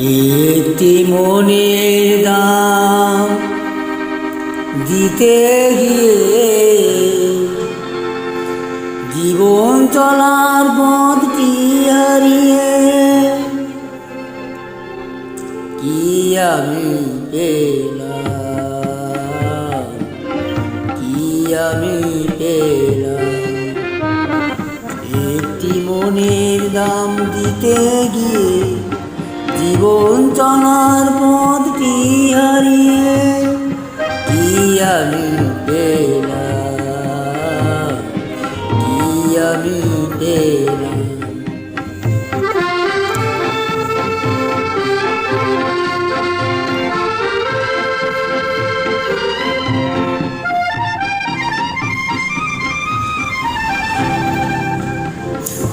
একটি মনের দাম দিতে গিয়ে জীবন চলার পথটি হারিয়ে কি আমি পেলাম, কি আমি পেলাম। একটি মনের দাম দিতে গিয়ে জীবন চলার পথটি হারিয়ে কি আমি পেলাম, কি আমি পেলাম।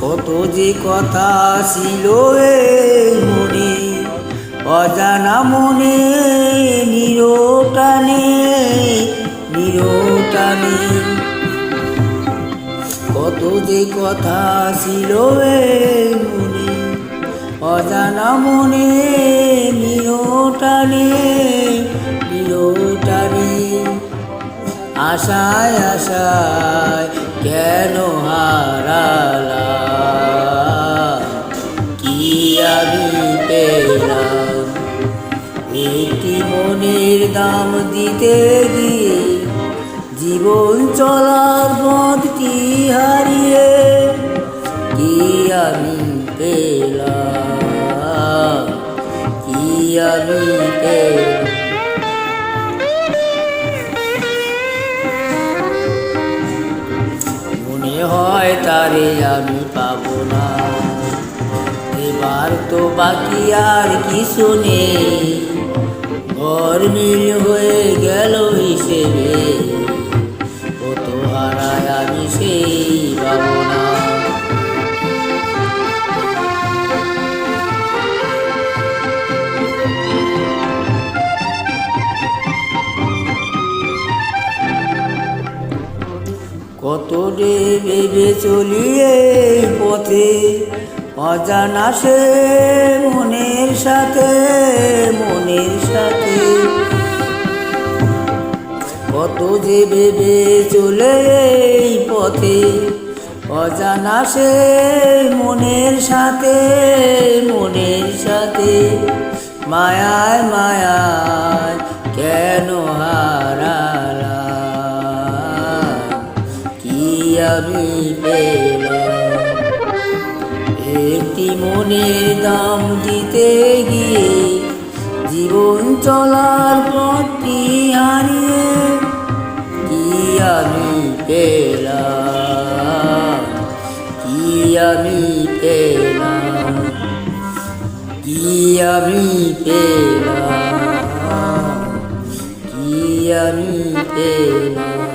কত যে কথা ছিল এই মনে, অজানা মনে নিরটানে নিরটানে। কত যে কথা ছিল এই মনে, অজানা মনে নিরটানে নিরটানে। আশায় আশায় কেন হারালাম, কি আমি পেলাম। একটি মনের দাম দিতে গিয়ে জীবন চলার পথটি হারিয়ে কি আমি পেলাম, কি আমি পেলাম। মনে হয় তারে আমি পাবো না, এবার তো বাকি আর কিছু নেই। ঘর মিল হয়ে গেল হিসেবে, কত হারায় আমি সেই পাবো না। কত ভেবে চলিয়ে পথে, অজানা সে মনের সাথে মনের সাথে। কত যে ভেবে চলে এই পথে, অজানা সে মনের সাথে মনের সাথে। মায়ায় মায়ায় কেন হারালাম, কি আমি পেলাম। একটি মনের দাম দিতে গিয়ে জীবন চলার পথটি হারিয়ে কি আমি পেলাম, কি আমি পেলাম, কি আমি পেলাম, কি আমি পেলাম।